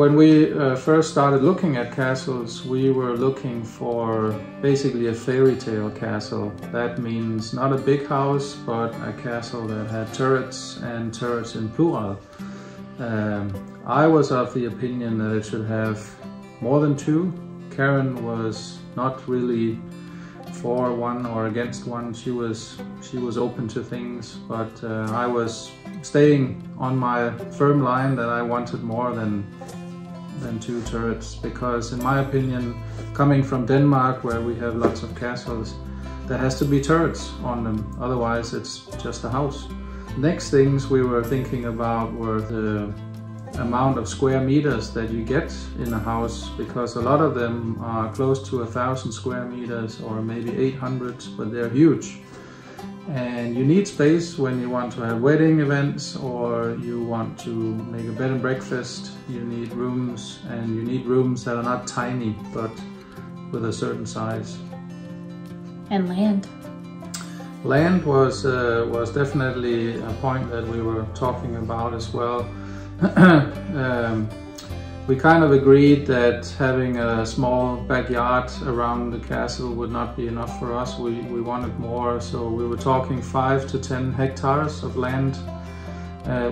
when we first started looking at castles, we were looking for basically a fairy tale castle. That means not a big house, but a castle that had turrets, and turrets in plural. I was of the opinion that it should have more than two. Karen was not really for one or against one. She was open to things, but I was staying on my firm line that I wanted more than two turrets, because in my opinion, coming from Denmark, where we have lots of castles, there has to be turrets on them, otherwise it's just a house. Next things we were thinking about were the amount of square meters that you get in a house, because a lot of them are close to 1,000 square meters or maybe 800, but they're huge. And you need space when you want to have wedding events or you want to make a bed and breakfast. You need rooms, and you need rooms that are not tiny, but with a certain size. And land. Land was definitely a point that we were talking about as well. We kind of agreed that having a small backyard around the castle would not be enough for us. We wanted more, so we were talking 5 to 10 hectares of land.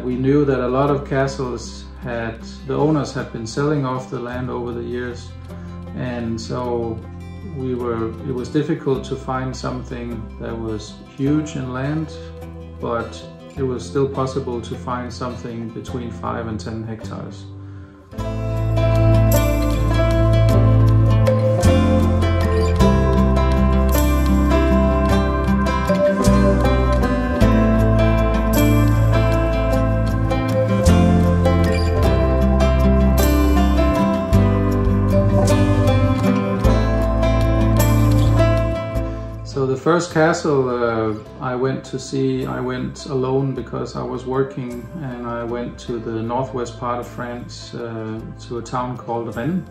We knew that a lot of castles the owners had been selling off the land over the years, and so it was difficult to find something that was huge in land, but it was still possible to find something between 5 and 10 hectares. So the first castle I went to see, I went alone because I was working, and I went to the northwest part of France, to a town called Rennes.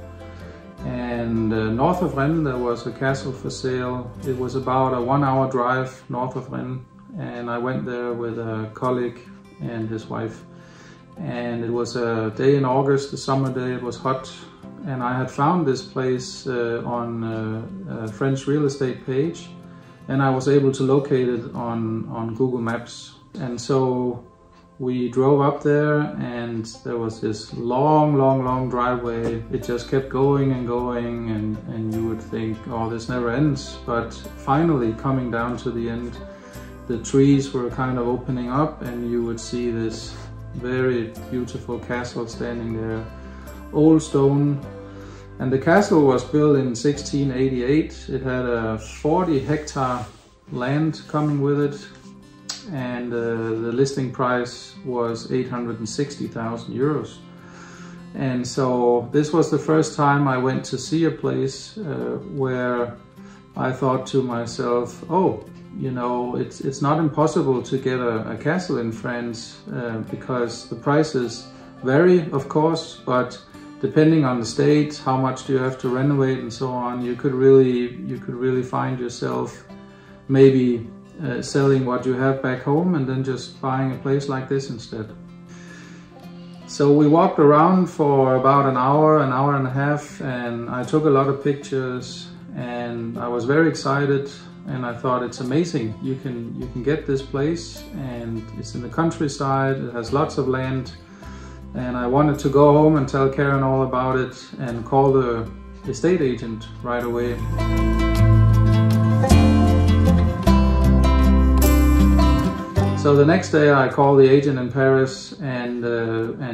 And north of Rennes there was a castle for sale. It was about a 1-hour drive north of Rennes, and I went there with a colleague and his wife. And it was a day in August, a summer day, it was hot. And I had found this place on a French real estate page. And I was able to locate it on Google Maps. And so we drove up there, and there was this long driveway. It just kept going and going, and you would think, oh, this never ends. But finally, coming down to the end, the trees were kind of opening up, and you would see this very beautiful castle standing there, old stone. And the castle was built in 1688. It had a 40-hectare land coming with it, and the listing price was 860,000 euros. And so this was the first time I went to see a place where I thought to myself, oh, you know, it's not impossible to get a castle in France, because the prices vary, of course, but depending on the state, how much do you have to renovate and so on, you could really find yourself maybe selling what you have back home and then just buying a place like this instead. So we walked around for about an hour and a half, and I took a lot of pictures, and I was very excited, and I thought, it's amazing. You can get this place, and it's in the countryside, it has lots of land. And I wanted to go home and tell Karen all about it and call the estate agent right away. So the next day I call the agent in Paris, and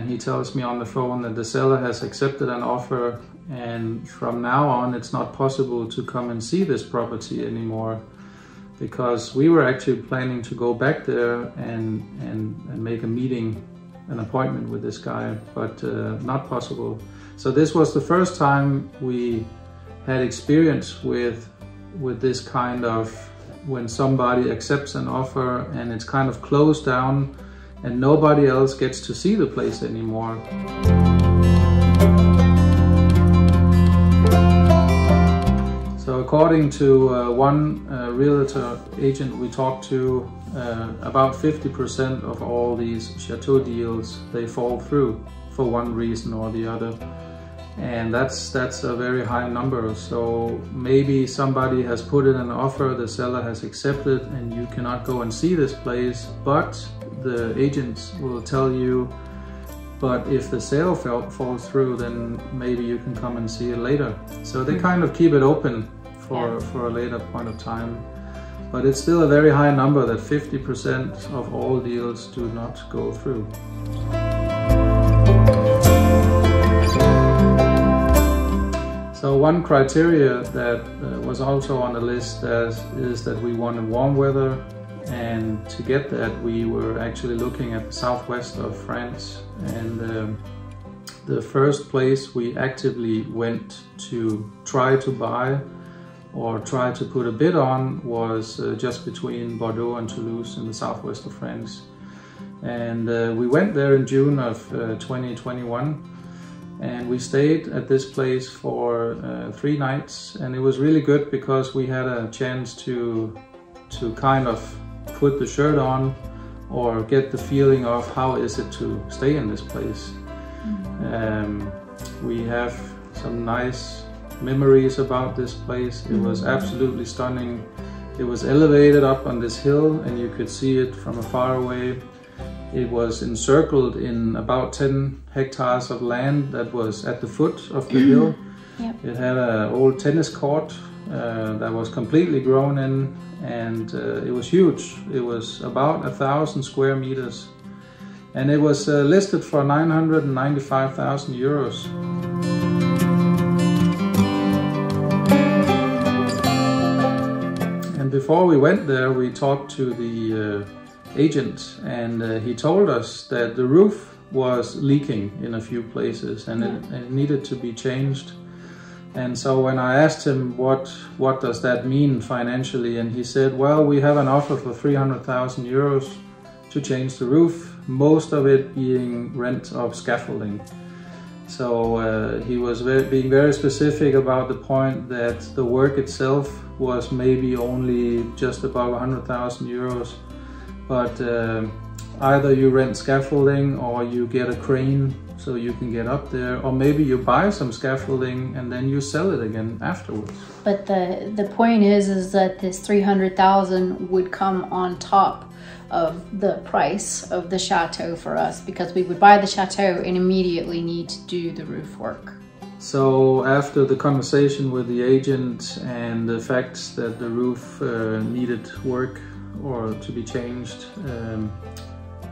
he tells me on the phone that the seller has accepted an offer, and from now on it's not possible to come and see this property anymore, because we were actually planning to go back there and make a meeting, an appointment with this guy, but not possible. So this was the first time we had experience with this kind of, when somebody accepts an offer and it's kind of closed down and nobody else gets to see the place anymore. So according to one realtor agent we talked to, about 50% of all these chateau deals, they fall through for one reason or the other. And that's a very high number. So maybe somebody has put in an offer, the seller has accepted, and you cannot go and see this place, but the agents will tell you, but if the sale falls through, then maybe you can come and see it later. So they kind of keep it open for a later point of time. But it's still a very high number that 50% of all deals do not go through. So one criteria that was also on the list is that we wanted warm weather, and to get that we were actually looking at the southwest of France, and the first place we actively went to try to buy or try to put a bid on was just between Bordeaux and Toulouse in the southwest of France. And we went there in June of 2021. And we stayed at this place for 3 nights, and it was really good because we had a chance to kind of put the shirt on or get the feeling of how is it to stay in this place. We have some nice memories about this place. It was absolutely stunning. It was elevated up on this hill and you could see it from afar away. It was encircled in about 10 hectares of land that was at the foot of the hill. Yep. It had an old tennis court that was completely grown in, and it was huge. It was about 1,000 square meters, and it was listed for 995,000 euros. And before we went there, we talked to the agent, and he told us that the roof was leaking in a few places, and it needed to be changed. And so when I asked him what does that mean financially, and he said, well, we have an offer for 300,000 euros to change the roof, most of it being rent of scaffolding. So he was being very specific about the point that the work itself was maybe only just above 100,000 euros. But either you rent scaffolding or you get a crane so you can get up there, or maybe you buy some scaffolding and then you sell it again afterwards. But the point is that this 300,000 would come on top of the price of the chateau for us, because we would buy the chateau and immediately need to do the roof work. So after the conversation with the agent and the fact that the roof needed work or to be changed,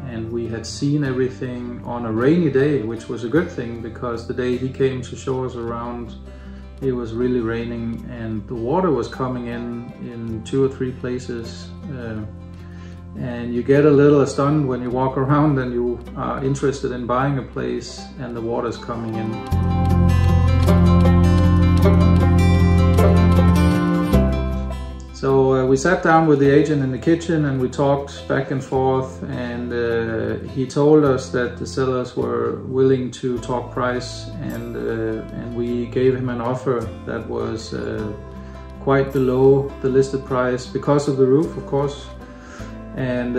and we had seen everything on a rainy day, which was a good thing because the day he came to show us around, it was really raining and the water was coming in 2 or 3 places, and you get a little stunned when you walk around and you are interested in buying a place and the water's coming in. So we sat down with the agent in the kitchen and we talked back and forth, and he told us that the sellers were willing to talk price, and we gave him an offer that was quite below the listed price because of the roof, of course. And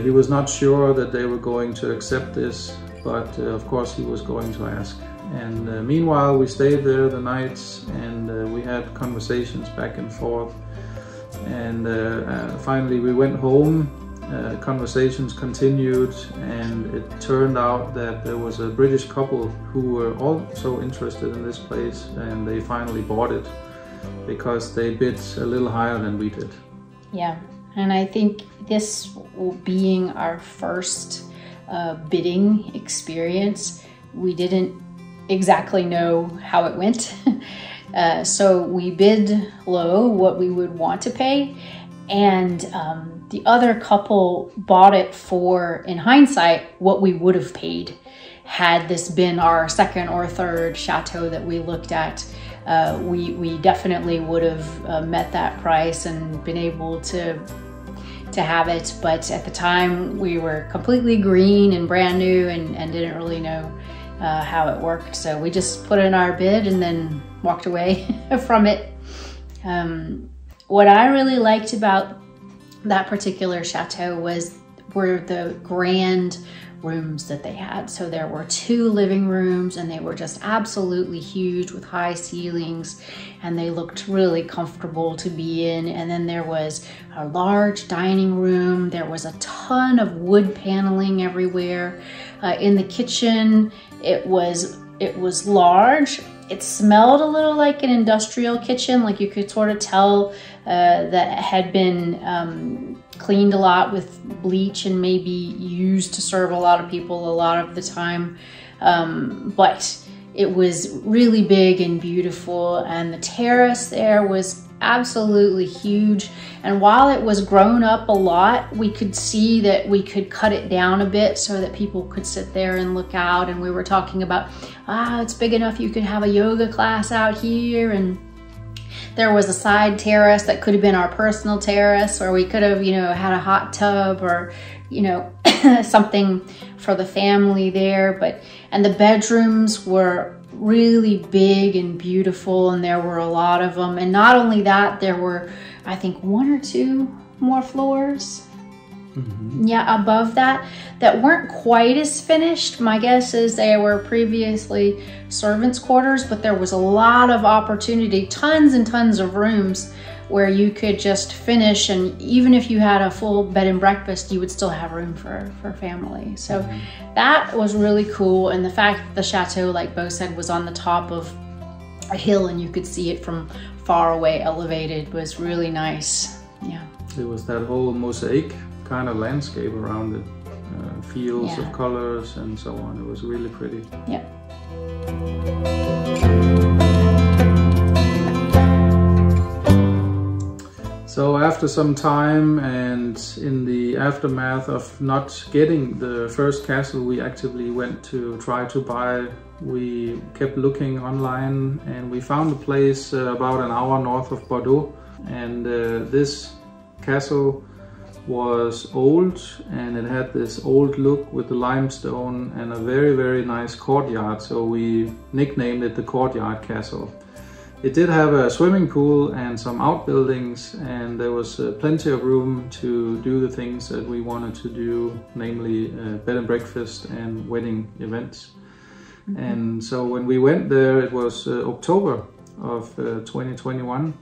he was not sure that they were going to accept this, but of course he was going to ask. And meanwhile we stayed there the nights, and we had conversations back and forth. And finally we went home, conversations continued, and it turned out that there was a British couple who were also interested in this place, and they finally bought it because they bid a little higher than we did. Yeah, and I think this being our first bidding experience, we didn't exactly know how it went. So we bid low, what we would want to pay, and the other couple bought it for, in hindsight, what we would have paid had this been our second or third chateau that we looked at. We definitely would have met that price and been able to have it, but at the time we were completely green and brand new and didn't really know how it worked. So we just put in our bid and then walked away from it. What I really liked about that particular chateau was were the grand rooms that they had. So there were 2 living rooms, and they were just absolutely huge with high ceilings, and they looked really comfortable to be in. And then there was a large dining room. There was a ton of wood paneling everywhere. In the kitchen, it was large. It smelled a little like an industrial kitchen, like you could sort of tell that it had been cleaned a lot with bleach and maybe used to serve a lot of people a lot of the time. But it was really big and beautiful, and the terrace there was absolutely huge. And while it was grown up a lot, we could see that we could cut it down a bit so that people could sit there and look out. And we were talking about, it's big enough you could have a yoga class out here. And there was a side terrace that could have been our personal terrace, where we could have, had a hot tub or, something for the family there. And the bedrooms were really big and beautiful, and there were a lot of them. And not only that, there were, I think, 1 or 2 more floors. Yeah, above that weren't quite as finished. My guess is they were previously servants' quarters, but there was a lot of opportunity, tons and tons of rooms where you could just finish, and even if you had a full bed and breakfast, you would still have room for family. So that was really cool. And the fact that the chateau, like Bo said, was on the top of a hill and you could see it from far away elevated was really nice. Yeah. It was that whole mosaic kind of landscape around it, fields of colors and so on. It was really pretty. Yeah. So after some time, and in the aftermath of not getting the first castle we actively went to try to buy, we kept looking online, and we found a place about an hour north of Bordeaux. And this castle was old, and it had this old look with the limestone and a very, very nice courtyard. So we nicknamed it the Courtyard Castle. It did have a swimming pool and some outbuildings, and there was plenty of room to do the things that we wanted to do, namely bed and breakfast and wedding events. And so when we went there, it was October of 2021.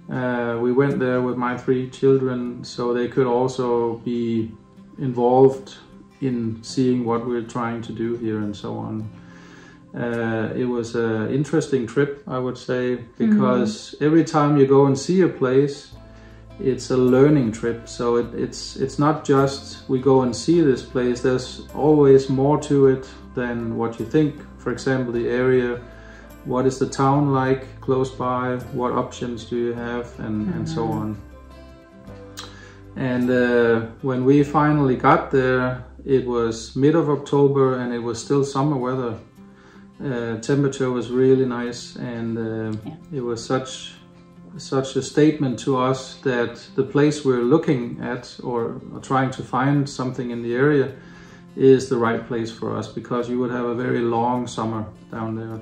We went there with my 3 children, so they could also be involved in seeing what we're trying to do here and so on. It was an interesting trip, I would say, because every time you go and see a place, it's a learning trip. So it's not just we go and see this place. There's always more to it than what you think. For example, the area, what is the town like close by, what options do you have, and so on. And when we finally got there, it was mid of October and it was still summer weather. Temperature was really nice, and it was such a statement to us that the place we're looking at or trying to find something in the area is the right place for us, because you would have a very long summer down there.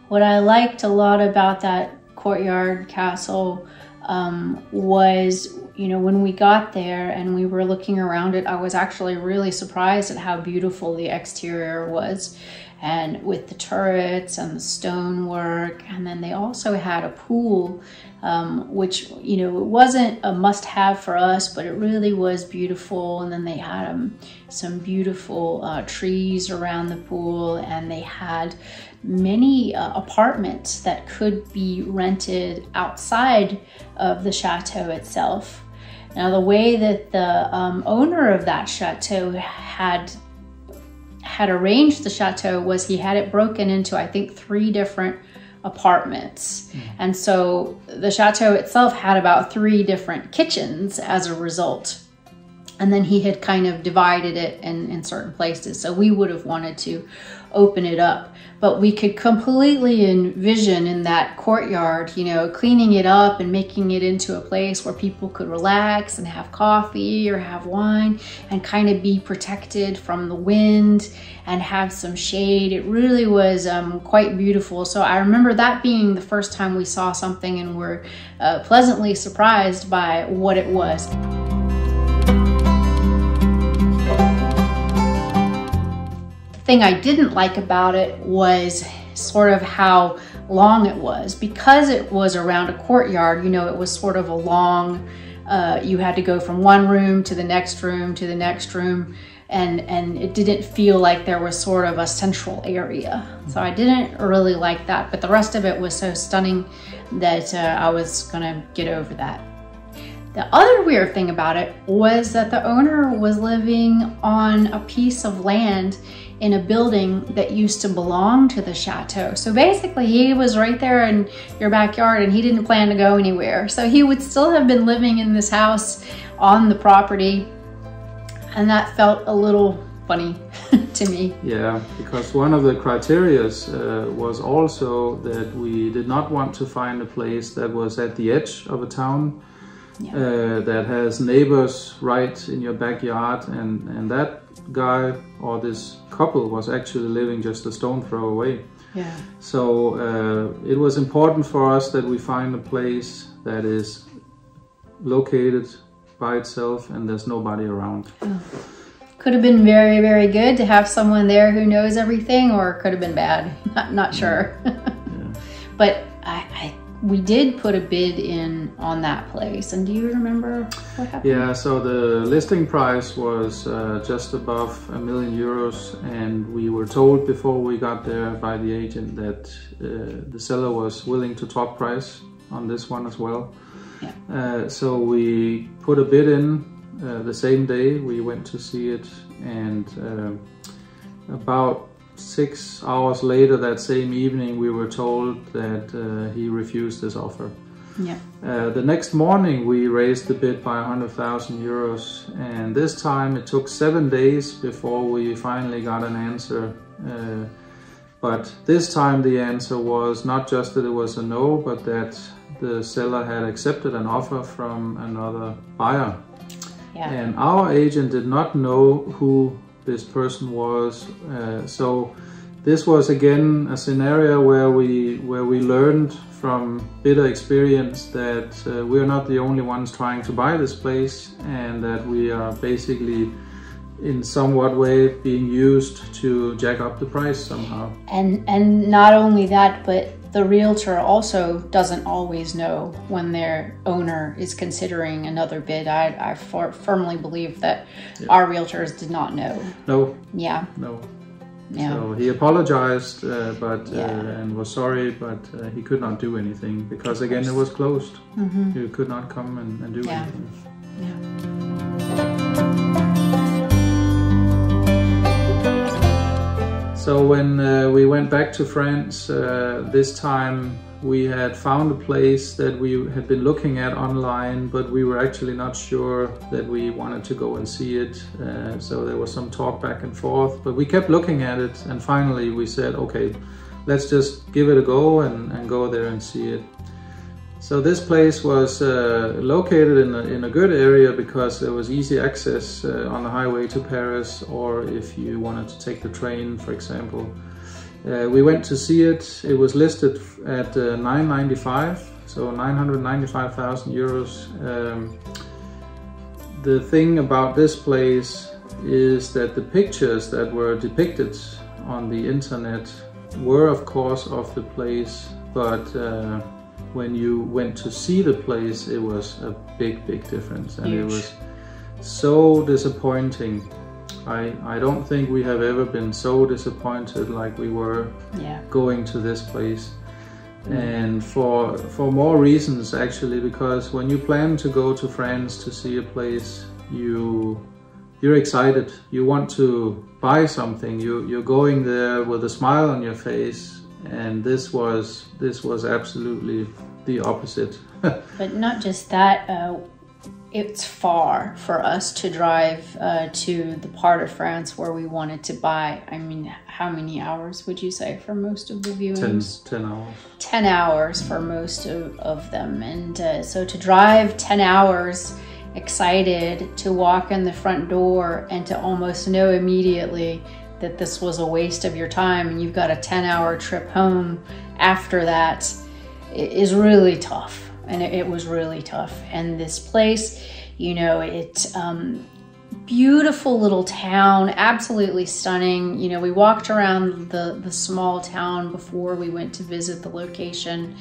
What I liked a lot about that Courtyard Castle was, when we got there and we were looking around it, I was actually really surprised at how beautiful the exterior was, and with the turrets and the stonework. And then they also had a pool, which, it wasn't a must-have for us, but it really was beautiful. And then they had some beautiful trees around the pool, and they had many apartments that could be rented outside of the chateau itself. Now, the way that the owner of that chateau had arranged the chateau was he had it broken into, I think, 3 different apartments. And so the chateau itself had about 3 different kitchens as a result. And then he had kind of divided it in certain places. So we would have wanted to open it up, but we could completely envision in that courtyard, cleaning it up and making it into a place where people could relax and have coffee or have wine and kind of be protected from the wind and have some shade. It really was quite beautiful. So I remember that being the first time we saw something and were pleasantly surprised by what it was. thing I didn't like about it was sort of how long it was. Because it was around a courtyard, you know, it was sort of a long, you had to go from one room to the next room to the next room, and it didn't feel like there was sort of a central area. So I didn't really like that, but the rest of it was so stunning that I was gonna get over that. The other weird thing about it was that the owner was living on a piece of land in a building that used to belong to the chateau. So basically he was right there in your backyard and he didn't plan to go anywhere. So he would still have been living in this house on the property, and that felt a little funny to me. Yeah, because one of the criteria was also that we did not want to find a place that was at the edge of a town, that has neighbors right in your backyard, and that guy or this couple was actually living just a stone throw away. Yeah. So it was important for us that we find a place that is located by itself and there's nobody around. Oh. Could have been very, very good to have someone there who knows everything, or it could have been bad. Not sure. Yeah. But we did put a bid in on that place. And do you remember what happened? Yeah, so the listing price was just above €1 million, and we were told before we got there by the agent that the seller was willing to talk price on this one as well. Yeah. So we put a bid in the same day we went to see it, and about 6 hours later that same evening we were told that he refused this offer. Yeah. The next morning we raised the bid by €100,000, and this time it took 7 days before we finally got an answer. But this time the answer was not just that it was a no, but that the seller had accepted an offer from another buyer. Yeah. And our agent did not know who this person was, so this was again a scenario where we learned from bitter experience that we're not the only ones trying to buy this place, and that we are basically in somewhat way being used to jack up the price somehow. And not only that, but the realtor also doesn't always know when their owner is considering another bid. I firmly believe that our realtors did not know. No. Yeah. No. Yeah. So he apologized, and was sorry, but he could not do anything because again it was closed. Mm-hmm. He could not come and do anything. Yeah. So when we went back to France, this time we had found a place that we had been looking at online, but we were actually not sure that we wanted to go and see it. So there was some talk back and forth, but we kept looking at it, and finally we said, okay, let's just give it a go and go there and see it. So this place was located in a good area because there was easy access on the highway to Paris, or if you wanted to take the train, for example. We went to see it. It was listed at €995,000, so €995,000. The thing about this place is that the pictures that were depicted on the internet were of course of the place, but when you went to see the place, it was a big difference, and it was so disappointing. I don't think we have ever been so disappointed like we were going to this place. And for more reasons actually, because when you plan to go to France to see a place, you're excited, you want to buy something, you're going there with a smile on your face. And this was absolutely the opposite. But not just that, it's far for us to drive to the part of France where we wanted to buy. I mean, how many hours would you say for most of the viewings? 10 hours. 10 hours for most of them. And so to drive 10 hours excited to walk in the front door and to almost know immediately that this was a waste of your time and you've got a 10-hour trip home after that is really tough. And it was really tough. And this place, you know, beautiful little town, absolutely stunning. You know, we walked around the small town before we went to visit the location,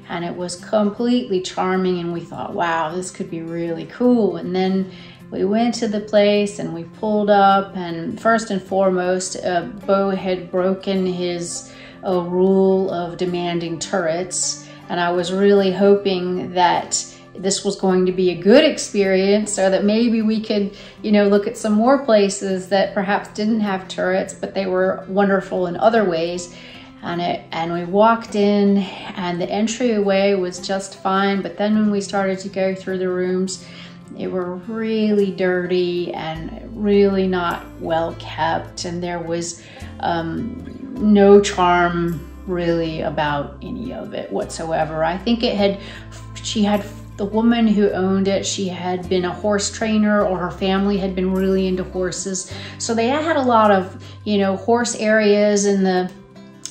and it was completely charming, and we thought, wow, this could be really cool. And then we went to the place and we pulled up, and first and foremost, Beau had broken his rule of demanding turrets, and I was really hoping that this was going to be a good experience so that maybe we could, you know, look at some more places that perhaps didn't have turrets, but they were wonderful in other ways. And we walked in, and the entryway was just fine, but then when we started to go through the rooms, they were really dirty and really not well kept, and there was no charm really about any of it whatsoever. I think the woman who owned it, she had been a horse trainer, or her family had been really into horses. So they had a lot of, you know, horse areas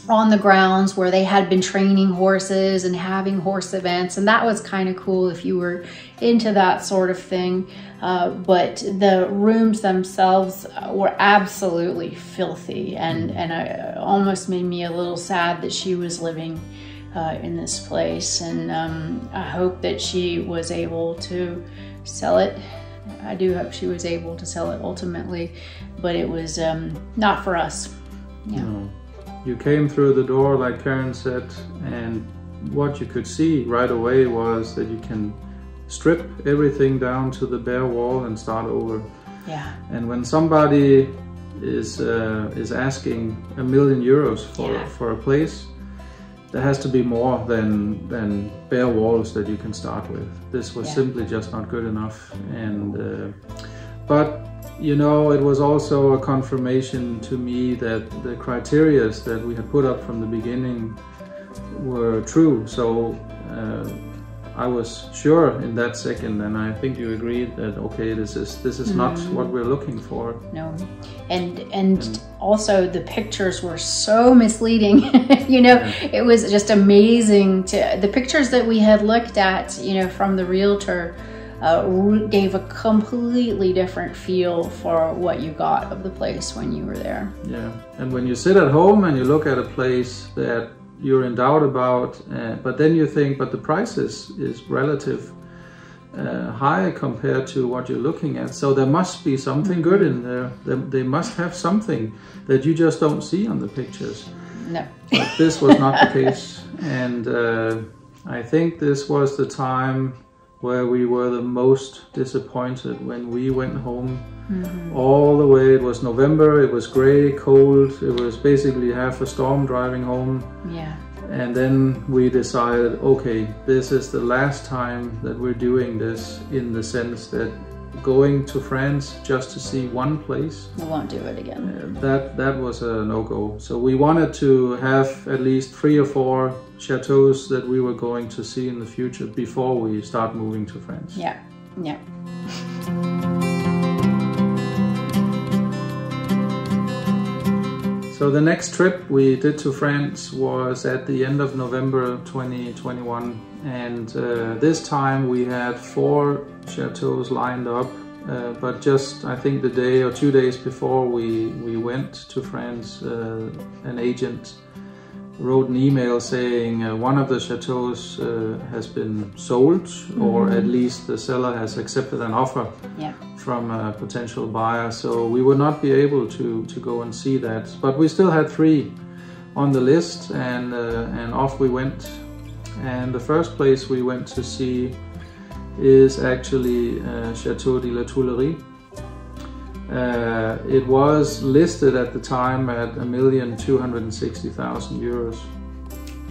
on the grounds where they had been training horses and having horse events. And that was kind of cool if you were into that sort of thing. But the rooms themselves were absolutely filthy, and it almost made me a little sad that she was living in this place, and I hope that she was able to sell it. I do hope she was able to sell it ultimately, but it was not for us. Yeah. No. You came through the door, like Karen said, and what you could see right away was that you can strip everything down to the bare wall and start over. Yeah. And when somebody is asking €1 million for a place, there has to be more than bare walls that you can start with. This was simply just not good enough. And but you know, it was also a confirmation to me that the criteria that we had put up from the beginning were true. So I was sure in that second, and I think you agreed that okay, this is not what we're looking for. No, and also the pictures were so misleading. You know, it was just amazing the pictures that we had looked at, you know, from the realtor gave a completely different feel for what you got of the place when you were there. Yeah, and when you sit at home and you look at a place that you're in doubt about, but then you think, but the price is relative high compared to what you're looking at, so there must be something good in there. They must have something that you just don't see on the pictures. No. But this was not the case, and I think this was the time where we were the most disappointed when we went home. All the way. It was November, it was gray, cold, it was basically half a storm driving home. Yeah. And then we decided, okay, this is the last time that we're doing this, in the sense that going to France just to see one place, we won't do it again. That was a no-go. So we wanted to have at least 3 or 4 chateaus that we were going to see in the future before we start moving to France. Yeah, yeah. So the next trip we did to France was at the end of November 2021, and this time we had 4 chateaus lined up, but just I think the day or 2 days before we went to France, an agent wrote an email saying one of the chateaus has been sold, or at least the seller has accepted an offer from a potential buyer, so we would not be able to go and see that. But we still had 3 on the list, and off we went. And the first place we went to see is actually Château de La Tuilerie. It was listed at the time at €1,260,000 euros.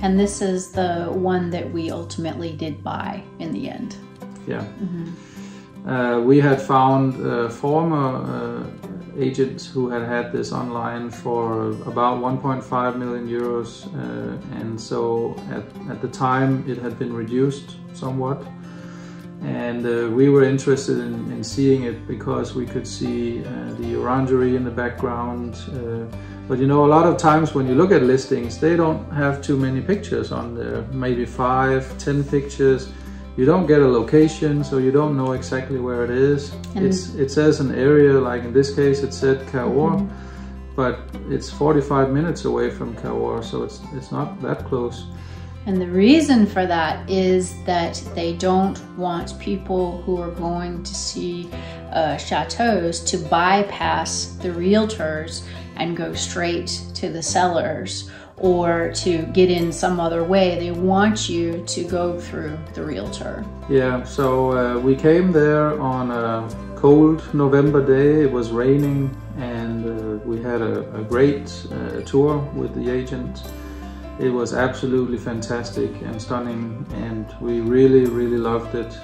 And this is the one that we ultimately did buy in the end. Yeah. We had found former agents who had this online for about 1.5 million euros, and so at the time it had been reduced somewhat. And we were interested in seeing it because we could see the orangery in the background. But you know, a lot of times when you look at listings, they don't have too many pictures on there, maybe 5, 10 pictures. you don't get a location, so you don't know exactly where it is. It says an area, like in this case it said Cahors, but it's 45 minutes away from Cahors, so it's not that close. And the reason for that is that they don't want people who are going to see chateaus to bypass the realtors and go straight to the sellers or to get in some other way. They want you to go through the realtor. Yeah, so we came there on a cold November day. It was raining, and we had a great tour with the agent. It was absolutely fantastic and stunning, and we really, really loved it.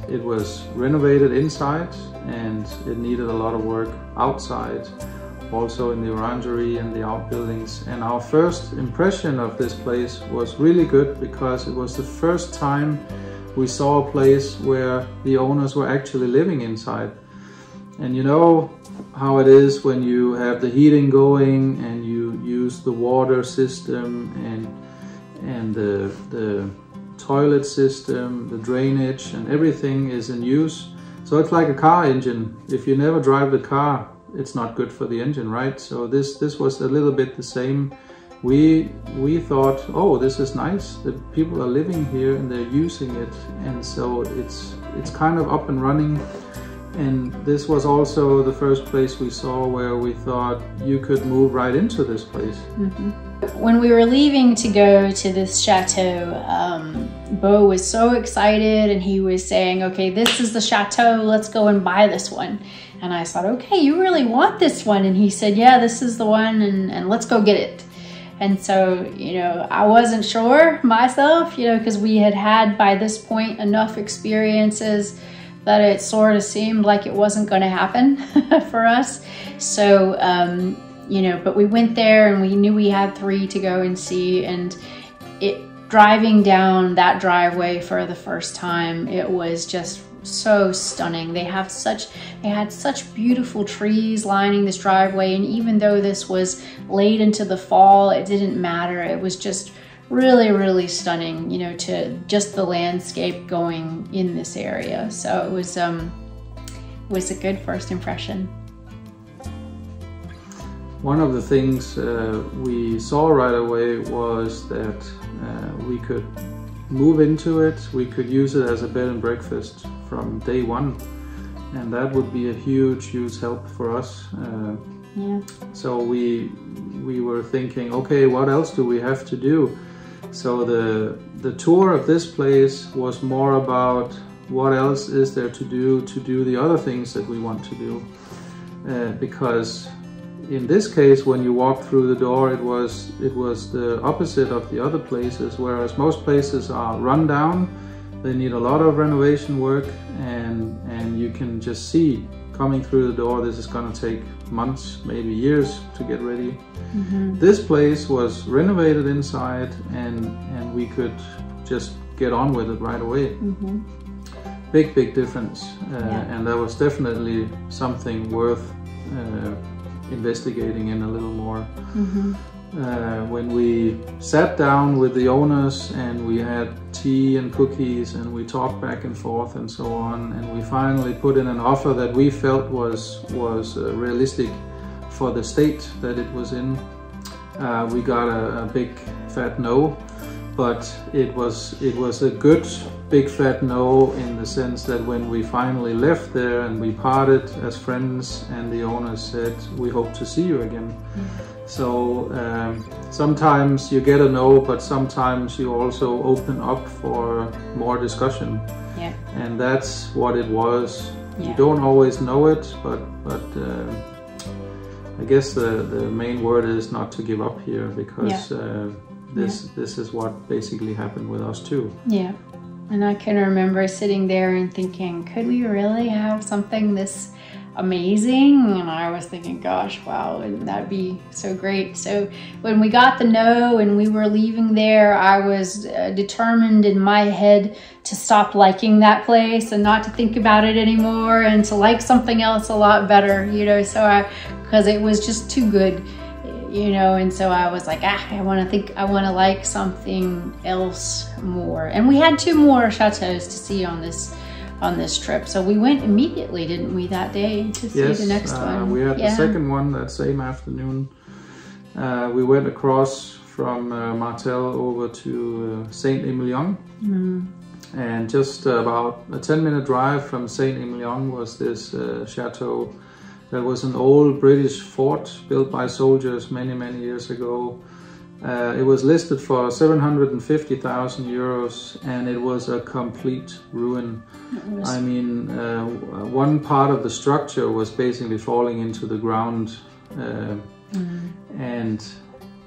It was renovated inside, and it needed a lot of work outside, also in the orangery and the outbuildings. And our first impression of this place was really good, because it was the first time we saw a place where the owners were actually living inside. And you know how it is when you have the heating going and you use the water system and the toilet system, the drainage, and everything is in use. So it's like a car engine. If you never drive the car, it's not good for the engine, right? So this was a little bit the same. We thought, oh, this is nice. The people are living here and they're using it, and so it's kind of up and running. And this was also the first place we saw where we thought you could move right into this place. When we were leaving to go to this chateau, Bo was so excited, and he was saying, okay, this is the chateau, let's go and buy this one. And I thought, okay, you really want this one? And he said, yeah, this is the one, and let's go get it. And so, you know, I wasn't sure myself, you know, because we had by this point enough experiences that it sort of seemed like it wasn't going to happen for us. So, you know, but we went there and we knew we had 3 to go and see, and driving down that driveway for the first time, it was just so stunning. They had such beautiful trees lining this driveway, and even though this was late into the fall, it didn't matter. It was just really, really stunning, you know, to just the landscape going in this area. So it was a good first impression. One of the things we saw right away was that we could move into it. We could use it as a bed and breakfast from day one, and that would be a huge help for us. Yeah. So we were thinking, okay, what else do we have to do? So the tour of this place was more about what else is there to do the other things that we want to do. Because in this case, when you walk through the door, it was the opposite of the other places. Whereas most places are run down, they need a lot of renovation work, and you can just see coming through the door, this is going to take months, maybe years to get ready. This place was renovated inside, and we could just get on with it right away. Big difference. And that was definitely something worth investigating in a little more. When we sat down with the owners and we had tea and cookies and we talked back and forth and so on, and we finally put in an offer that we felt was realistic for the state that it was in, we got a big fat no. But it was a good big fat no, in the sense that when we finally left there and we parted as friends, and the owner said, we hope to see you again. So sometimes you get a no, but sometimes you also open up for more discussion. Yeah. And that's what it was. You don't always know it, but I guess the main word is not to give up here, because this is what basically happened with us too. Yeah. And I can remember sitting there and thinking, could we really have something this amazing? And I was thinking, gosh, wow, wouldn't that be so great? So when we got the no and we were leaving there, I was determined in my head to stop liking that place and not to think about it anymore, and to like something else a lot better, you know, because it was just too good. you know, and so I was like, I want to like something else more. And we had 2 more chateaus to see on this trip. So we went immediately, didn't we, that day to see the next one? We had the second one that same afternoon. We went across from Martel over to Saint-Emilion. And just about a 10-minute drive from Saint-Emilion was this chateau. That was an old British fort built by soldiers many, many years ago. It was listed for 750,000 euros, and it was a complete ruin. I mean, one part of the structure was basically falling into the ground, and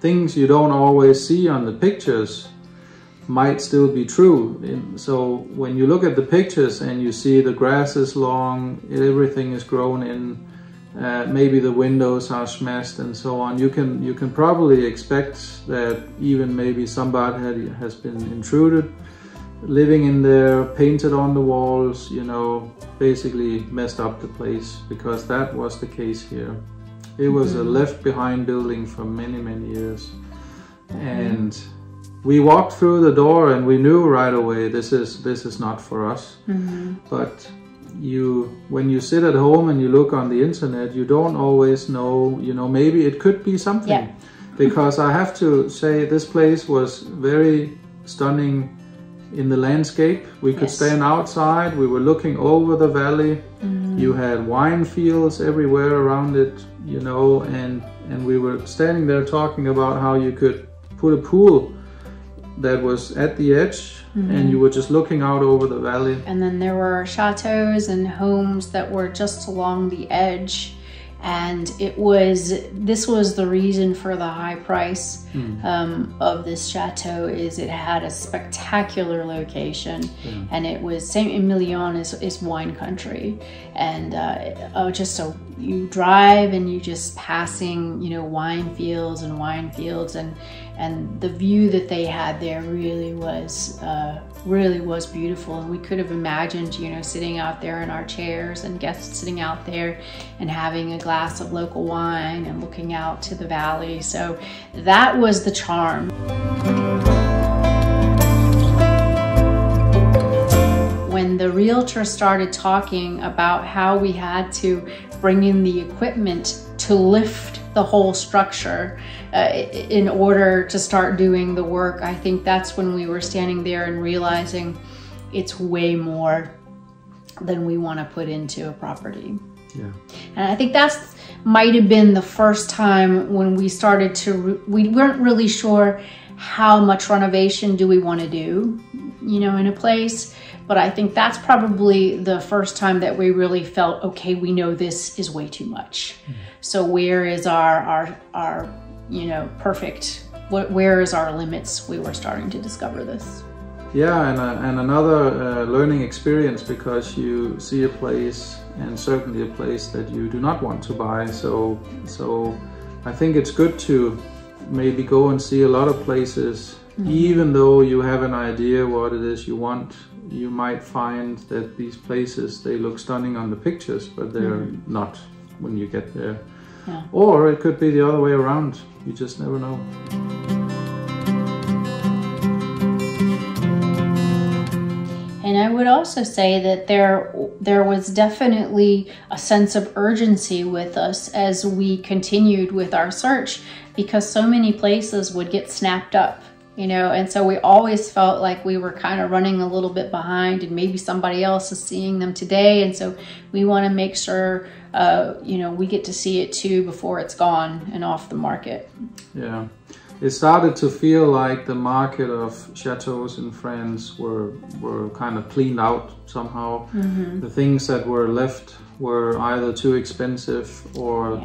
things you don't always see on the pictures might still be true. So when you look at the pictures and you see the grass is long, everything is grown in, maybe the windows are smashed and so on, you can probably expect that even maybe somebody has been intruded, living in there, painted on the walls, you know, basically messed up the place, because that was the case here. It was a left behind building for many, many years. And we walked through the door and we knew right away this is not for us. But when you sit at home and you look on the internet, you don't always know, you know, maybe it could be something. Because I have to say, this place was very stunning in the landscape. We could stand outside, we were looking over the valley. You had wine fields everywhere around it, you know, and we were standing there talking about how you could put a pool that was at the edge, and you were just looking out over the valley. And then there were chateaus and homes that were just along the edge, and this was the reason for the high price of this chateau. Is it had a spectacular location, and it was Saint-Emilion is wine country, and you drive and you just passing, you know, wine fields, and the view that they had there really was beautiful. And we could have imagined, you know, sitting out there in our chairs and guests sitting out there and having a glass of local wine and looking out to the valley. So that was the charm. When the realtor started talking about how we had to bring in the equipment to lift the whole structure in order to start doing the work, I think that's when we were standing there and realizing it's way more than we want to put into a property. And I think that's might have been the first time when we started we weren't really sure how much renovation do we want to do, you know, in a place. But I think that's probably the first time that we really felt, okay, we know this is way too much. So where is our you know, perfect, where is our limits? We were starting to discover this. Yeah, and another learning experience, because you see a place, and certainly a place that you do not want to buy. So I think it's good to maybe go and see a lot of places, even though you have an idea what it is you want. You might find that these places, they look stunning on the pictures, but they're not when you get there. Or it could be the other way around. You just never know. And I would also say that there was definitely a sense of urgency with us as we continued with our search, because so many places would get snapped up, you know, and so we always felt like we were kind of running a little bit behind, and maybe somebody else is seeing them today, and so we want to make sure you know, we get to see it too before it's gone and off the market. Yeah, it started to feel like the market of chateaus in France were kind of cleaned out somehow. The things that were left were either too expensive, or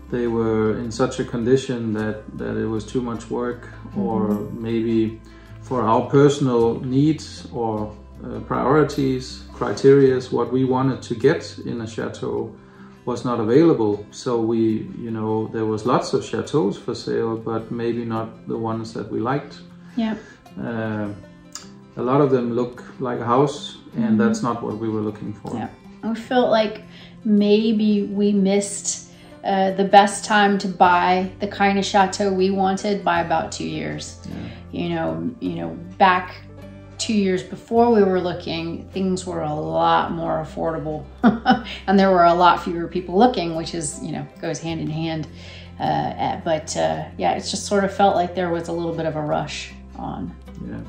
they were in such a condition that it was too much work, or maybe for our personal needs or priorities, criteria, what we wanted to get in a chateau was not available. So you know, there was lots of chateaus for sale, but maybe not the ones that we liked. A lot of them look like a house, and that's not what we were looking for. I felt like maybe we missed the best time to buy the kind of chateau we wanted by about 2 years. Yeah. You know, back 2 years before we were looking, things were a lot more affordable, and there were a lot fewer people looking, which is, you know, goes hand in hand. Yeah, it just sort of felt like there was a little bit of a rush on. Yeah.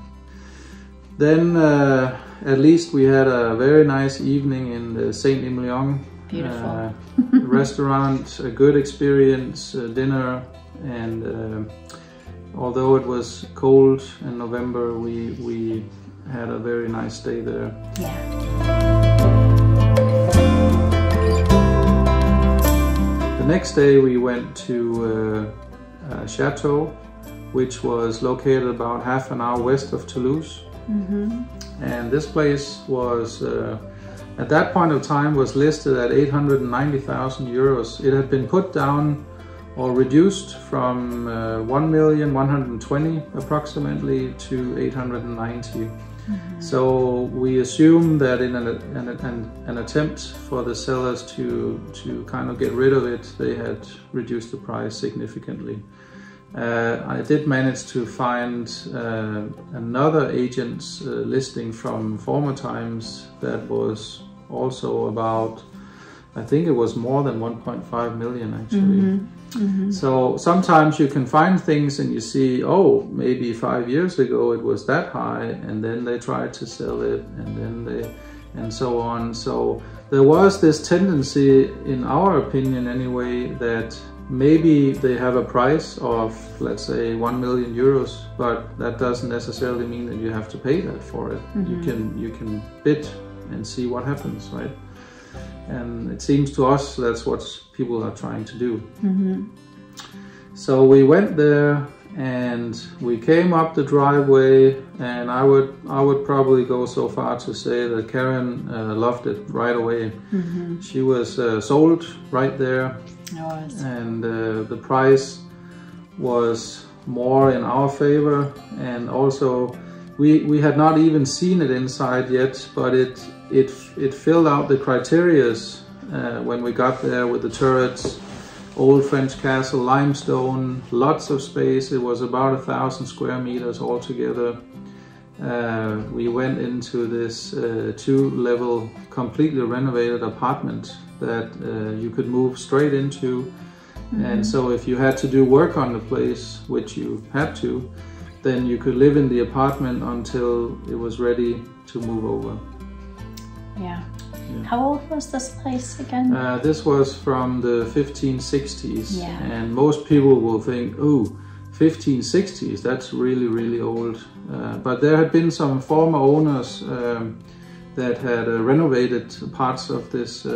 Then at least we had a very nice evening in the Saint-Emilion. Beautiful. Restaurant, a good experience, dinner, and although it was cold in November, we had a very nice day there. Yeah. The next day we went to a chateau, which was located about half an hour west of Toulouse. Mm-hmm. And this place was, at that point of time, was listed at 890,000 euros. It had been put down or reduced from 1,120,000 approximately to 890. Mm-hmm. So we assume that in an attempt for the sellers to kind of get rid of it, they had reduced the price significantly. I did manage to find another agent's listing from former times that was also about, I think it was more than 1.5 million actually. Mm-hmm. Mm-hmm. So sometimes you can find things and you see, oh, maybe 5 years ago it was that high, and then they tried to sell it, and so on. So there was this tendency, in our opinion anyway, that maybe they have a price of, let's say, 1 million euros, but that doesn't necessarily mean that you have to pay that for it. Mm-hmm. You can bid and see what happens, right? And it seems to us that's what people are trying to do. Mm-hmm. So we went there and we came up the driveway, and I would probably go so far to say that Karen loved it right away. Mm-hmm. She was sold right there. And the price was more in our favor, and also we had not even seen it inside yet, but it filled out the criterias when we got there, with the turrets, old French castle, limestone, lots of space. It was about 1,000 square meters altogether. We went into this 2-level, completely renovated apartment that you could move straight into. Mm-hmm. And so if you had to do work on the place, which you had to, then you could live in the apartment until it was ready to move over. Yeah. How old was this place again? This was from the 1560s. Yeah. And most people will think, oh, 1560s, that's really, really old. But there had been some former owners that had renovated parts of this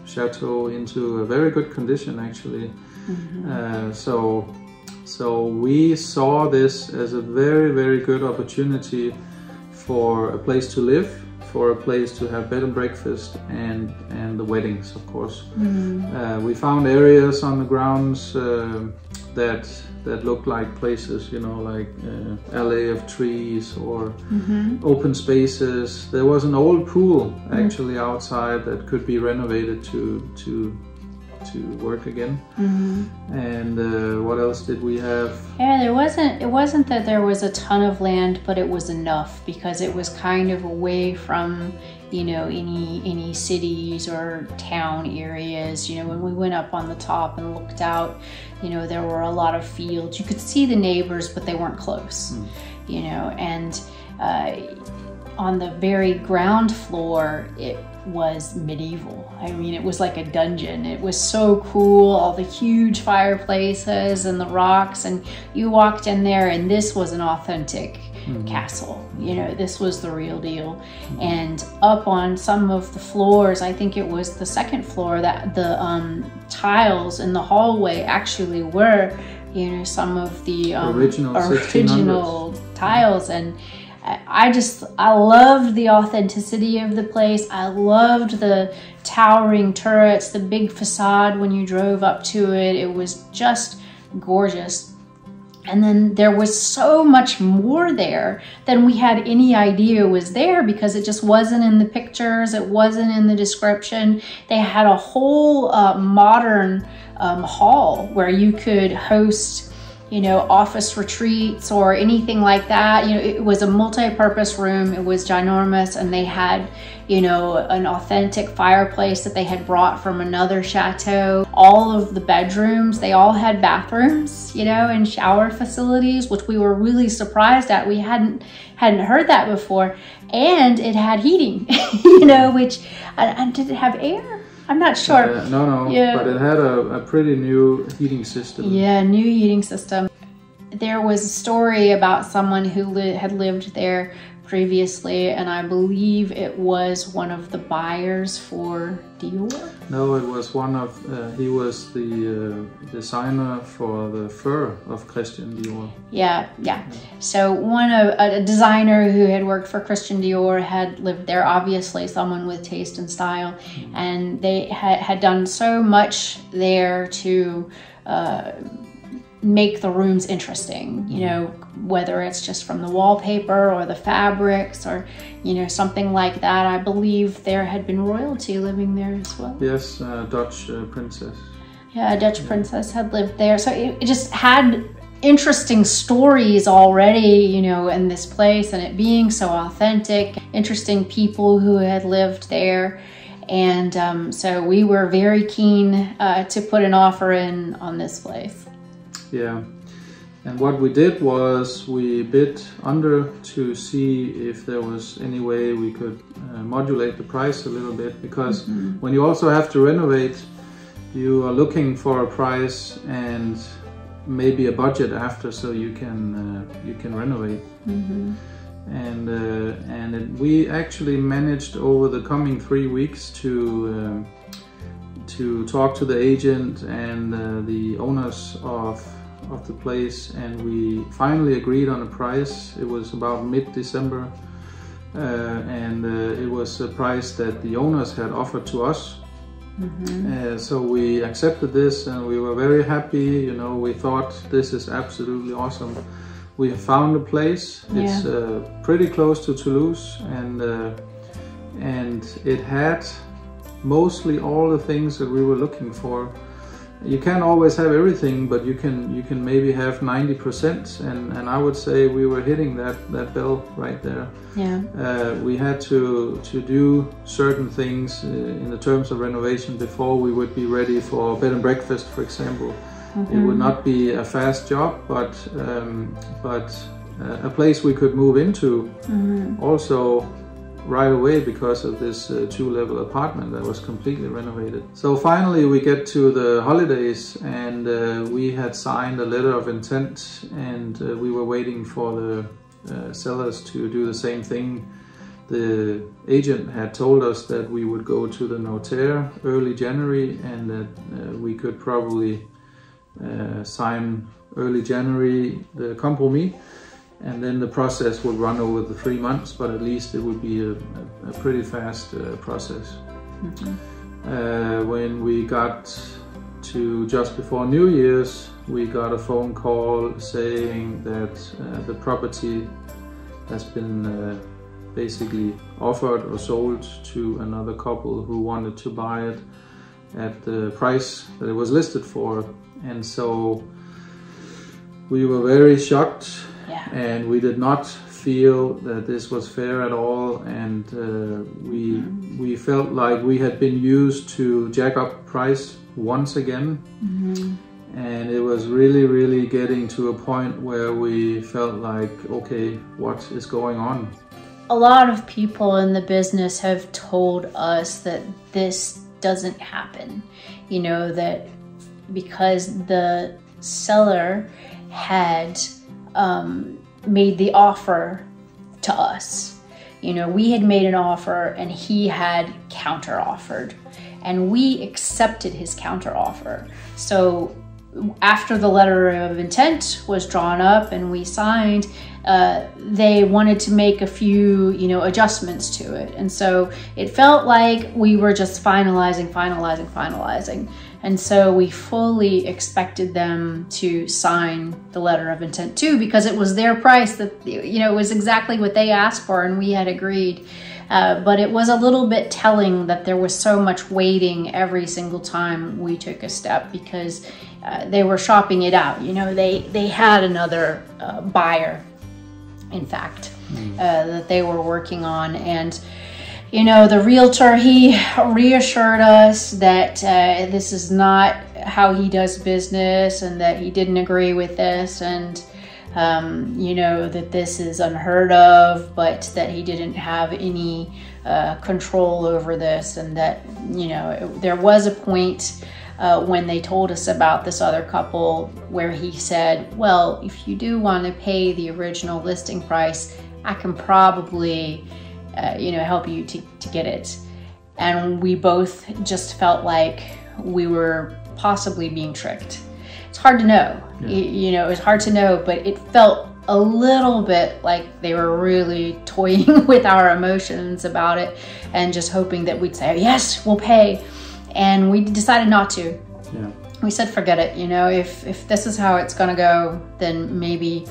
chateau into a very good condition, actually. Mm-hmm. So we saw this as a very, very good opportunity for a place to live, for a place to have bed and breakfast, and the weddings, of course. Mm-hmm. We found areas on the grounds that looked like places, you know, like alley of trees or open spaces. There was an old pool actually outside that could be renovated to work again. And what else did we have? Yeah, it wasn't that there was a ton of land, but it was enough, because it was kind of away from, you know, any cities or town areas. You know, when we went up on the top and looked out, you know, there were a lot of fields. You could see the neighbors, but they weren't close. You know, and on the very ground floor, it was medieval. I mean, it was like a dungeon. It was so cool, all the huge fireplaces and the rocks, and you walked in there and this was an authentic castle. You know, this was the real deal. And up on some of the floors, I think it was the second floor, that the tiles in the hallway actually were, you know, some of the original tiles. And I loved the authenticity of the place. I loved the towering turrets, the big facade when you drove up to it. It was just gorgeous. And then there was so much more there than we had any idea was there, because it just wasn't in the pictures. It wasn't in the description. They had a whole modern hall where you could host, you know, office retreats or anything like that. You know, it was a multi-purpose room. It was ginormous, and they had, you know, an authentic fireplace that they had brought from another chateau. All of the bedrooms, they all had bathrooms, you know, and shower facilities, which we were really surprised at. We hadn't heard that before. And it had heating, you know, which, and did it have air? I'm not sure. No, yeah. But it had a pretty new heating system. Yeah, new heating system. There was a story about someone who had lived there previously, and I believe it was one of the buyers for Dior. No, it was one of, he was the designer for the fur of Christian Dior. Yeah. So a designer who had worked for Christian Dior had lived there, obviously someone with taste and style, and they had done so much there to make the rooms interesting, you know, whether it's just from the wallpaper or the fabrics or, you know, something like that. I believe there had been royalty living there as well. Yes, Dutch princess. Yeah, a Dutch princess had lived there. So it just had interesting stories already, you know, in this place, and it being so authentic, interesting people who had lived there. And so we were very keen to put an offer in on this place. Yeah, and what we did was we bid under to see if there was any way we could modulate the price a little bit, because when you also have to renovate, you are looking for a price and maybe a budget after, so you can renovate. And we actually managed over the coming 3 weeks to talk to the agent and the owners of the place, and we finally agreed on a price. It was about mid-December, and it was a price that the owners had offered to us. So we accepted this, and we were very happy. You know, we thought this is absolutely awesome. We have found a place. It's pretty close to Toulouse, and it had mostly all the things that we were looking for. You can't always have everything, but you can maybe have 90%, and I would say we were hitting that bell right there. Yeah. We had to do certain things in the terms of renovation before we would be ready for bed and breakfast, for example. It would not be a fast job, but a place we could move into also right away because of this 2-level apartment that was completely renovated. So finally we get to the holidays, and we had signed a letter of intent, and we were waiting for the sellers to do the same thing. The agent had told us that we would go to the notaire early January, and that we could probably sign early January the compromis. And then the process would run over the 3 months, but at least it would be a pretty fast process. When we got to just before New Year's, we got a phone call saying that the property has been basically offered or sold to another couple who wanted to buy it at the price that it was listed for. And so we were very shocked. And we did not feel that this was fair at all, and we felt like we had been used to jack up price once again, and it was really getting to a point where we felt like, okay, what is going on? A lot of people in the business have told us that this doesn't happen, you know, that because the seller had made the offer to us. You know, we had made an offer and he had counter offered, and we accepted his counter offer. So after the letter of intent was drawn up and we signed, they wanted to make a few, you know, adjustments to it. And so it felt like we were just finalizing. And so we fully expected them to sign the letter of intent too, because it was their price that, you know, it was exactly what they asked for and we had agreed. But it was a little bit telling that there was so much waiting every single time we took a step, because they were shopping it out. You know, they had another buyer, in fact, that they were working on. And you know, the realtor, he reassured us that this is not how he does business, and that he didn't agree with this, and you know, that this is unheard of, but that he didn't have any control over this, and that, you know, there was a point when they told us about this other couple where he said, well, if you do want to pay the original listing price, I can probably you know, help you to get it. And we both just felt like we were possibly being tricked. It's hard to know. Yeah. You know, it's hard to know, but it felt a little bit like they were really toying with our emotions about it, and just hoping that we'd say, yes, we'll pay. And we decided not to. Yeah. We said, forget it. You know, if this is how it's gonna go, then maybe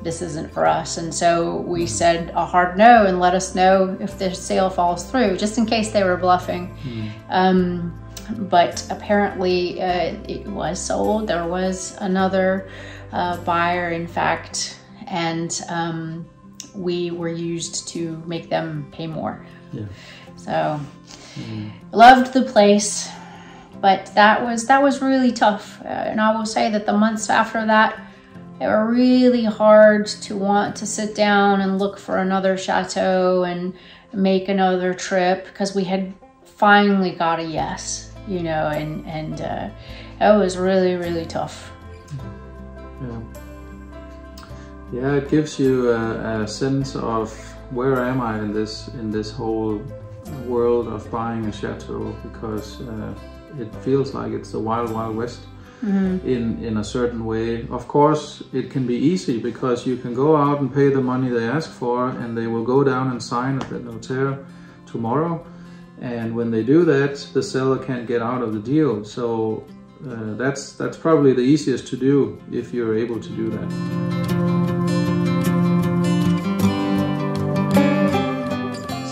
this isn't for us. And so we said a hard no, and let us know if the sale falls through, just in case they were bluffing. But apparently it was sold. There was another buyer, in fact, and we were used to make them pay more. Yeah. So loved the place, but that was really tough. And I will say that the months after that, they were really hard to want to sit down and look for another chateau and make another trip, because we had finally got a yes, you know, and it was really, really tough. Yeah, it gives you a sense of where am I in this whole world of buying a chateau, because it feels like it's the wild, wild west. In a certain way. Of course, it can be easy, because you can go out and pay the money they ask for, and they will go down and sign at the notaire tomorrow. And when they do that, the seller can't get out of the deal. So that's probably the easiest to do, if you're able to do that.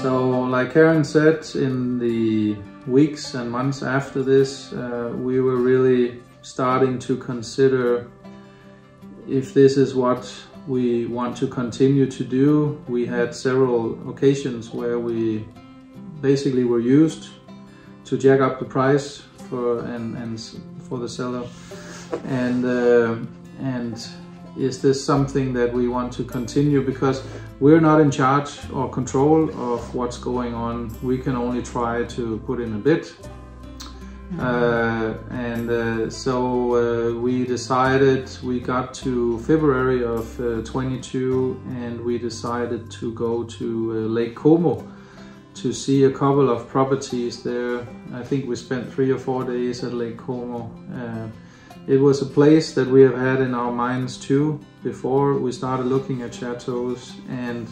So, like Karen said, in the weeks and months after this, we were really starting to consider if this is what we want to continue to do. We had several occasions where we basically were used to jack up the price for the seller, and is this something that we want to continue, because we're not in charge or control of what's going on. We can only try to put in a bid. So we decided, we got to February of 22, and we decided to go to Lake Como to see a couple of properties there. I think we spent 3 or 4 days at Lake Como. It was a place that we have had in our minds too before we started looking at chateaus, and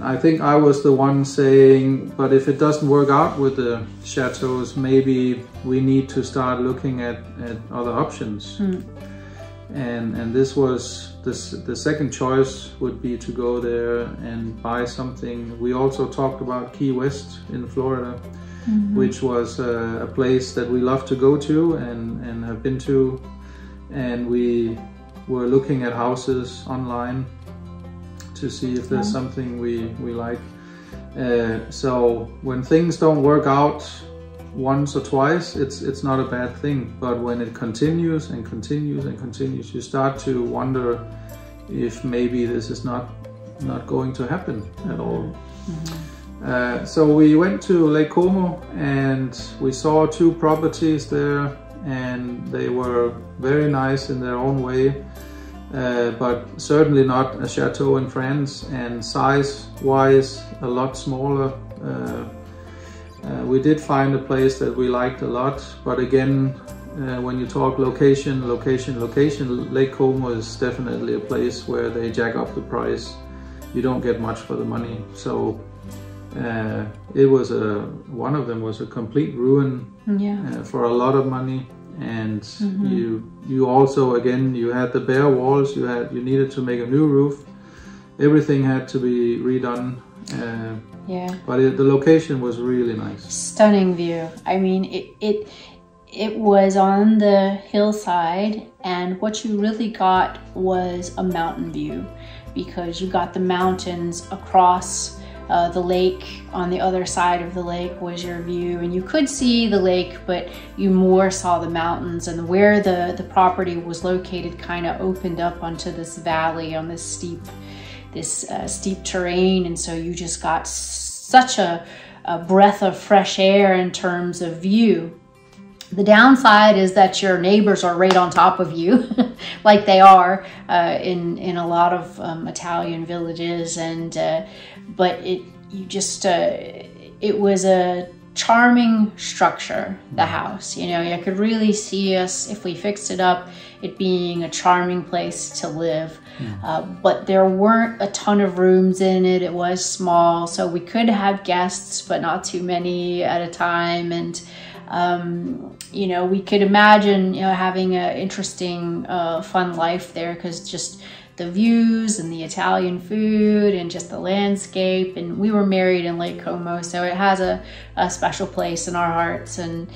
I think I was the one saying, but if it doesn't work out with the chateaus, maybe we need to start looking at other options. And this was the second choice, would be to go there and buy something. We also talked about Key West in Florida, which was a place that we love to go to and have been to. And we were looking at houses online to see if there's something we like. So when things don't work out once or twice, it's not a bad thing. But when it continues and continues and continues, you start to wonder if maybe this is not going to happen at all. So we went to Lake Como, and we saw 2 properties there, and they were very nice in their own way. But certainly not a chateau in France, and size-wise a lot smaller. We did find a place that we liked a lot, but again, when you talk location, Lake Como is definitely a place where they jack up the price. You don't get much for the money. So it was one of them was a complete ruin for a lot of money. And you also, again, you had the bare walls, you needed to make a new roof. everything had to be redone. Yeah. But the location was really nice. Stunning view. I mean, it was on the hillside, and what you really got was a mountain view, because you got the mountains across the lake. On the other side of the lake was your view, and you could see the lake, but you more saw the mountains, and where the property was located kind of opened up onto this valley on this steep terrain, and so you just got such a breath of fresh air in terms of view. The downside is that your neighbors are right on top of you, like they are in a lot of Italian villages, and but it was a charming structure, the house. You know, I could really see us, if we fixed it up, it being a charming place to live. But there weren't a ton of rooms in it. It was small, so we could have guests, but not too many at a time. And you know, we could imagine, you know, having an interesting, fun life there, because just the views and the Italian food and just the landscape. And we were married in Lake Como, so it has a special place in our hearts. And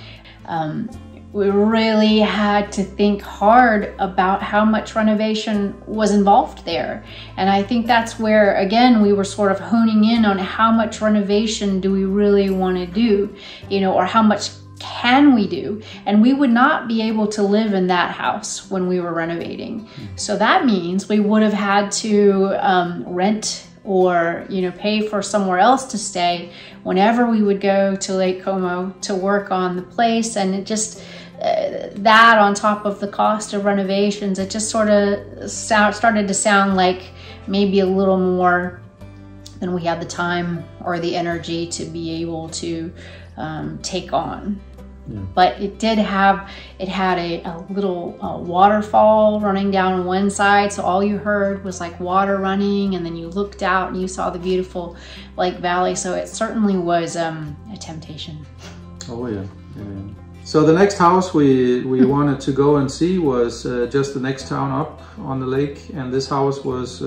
we really had to think hard about how much renovation was involved there. And I think that's where, again, we were sort of honing in on how much renovation do we really want to do, you know, or how much can we do? And we would not be able to live in that house when we were renovating. So that means we would have had to rent or, you know, pay for somewhere else to stay whenever we would go to Lake Como to work on the place. And it just, that on top of the cost of renovations, it just sort of started to sound like maybe a little more than we had the time or the energy to be able to take on. Yeah. But it had a little waterfall running down one side, so all you heard was like water running, and then you looked out and you saw the beautiful Lake Valley. So it certainly was a temptation. Oh yeah, yeah. So the next house we wanted to go and see was just the next town up on the lake, and this house was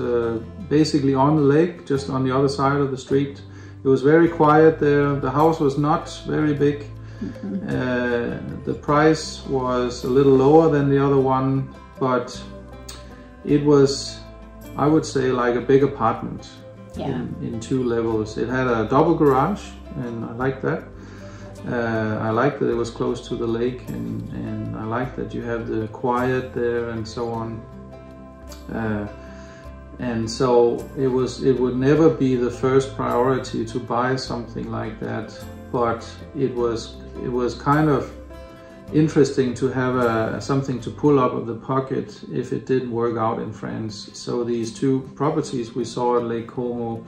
basically on the lake, just on the other side of the street. It was very quiet there. The house was not very big. The price was a little lower than the other one, but it was, I would say, like a big apartment. Yeah. In 2 levels. It had a double garage, and I liked that. I liked that it was close to the lake, and I liked that you have the quiet there and so on. And so it would never be the first priority to buy something like that, but it was kind of interesting to have something to pull up of the pocket if it didn't work out in France. So these 2 properties we saw at Lake Como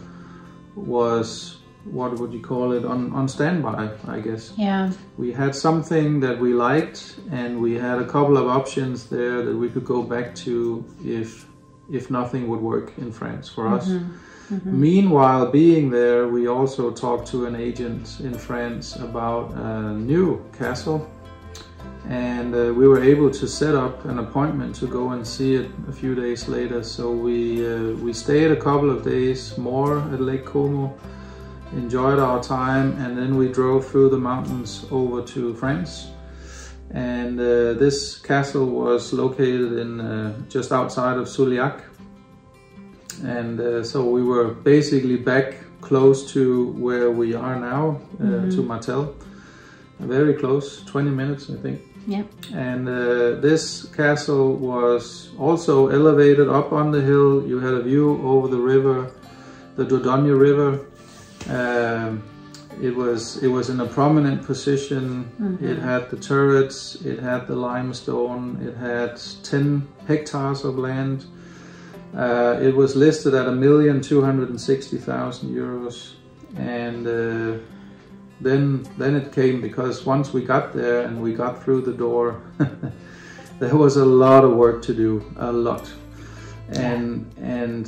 was, what would you call it, on standby, I guess. Yeah. We had something that we liked, and we had a couple of options there that we could go back to if nothing would work in France for us. Meanwhile, being there, we also talked to an agent in France about a new castle, and we were able to set up an appointment to go and see it a few days later. So we stayed a couple of days more at Lake Como, enjoyed our time, and then we drove through the mountains over to France. And this castle was located in just outside of Souliac. And so we were basically back close to where we are now, to Martel. Very close, 20 minutes, I think. Yep. And this castle was also elevated up on the hill. You had a view over the river, the Dordogne River. It was in a prominent position. It had the turrets, it had the limestone, it had 10 hectares of land. It was listed at €1,260,000, and then it came, because once we got there and we got through the door, there was a lot of work to do, a lot, and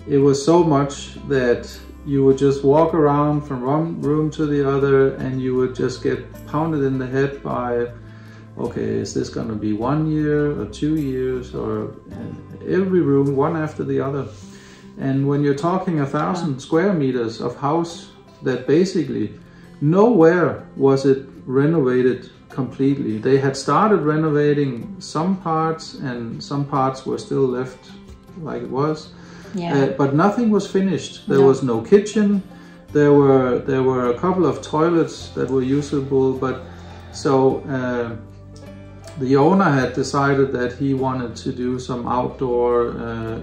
it was so much that you would just walk around from one room to the other, and you would just get pounded in the head by, okay, is this going to be 1 year or 2 years, or every room one after the other. And when you're talking 1,000 square meters of house, that basically nowhere was it renovated completely. They had started renovating some parts, and some parts were still left like it was. But nothing was finished. There was no kitchen. There were a couple of toilets that were usable, but so the owner had decided that he wanted to do some outdoor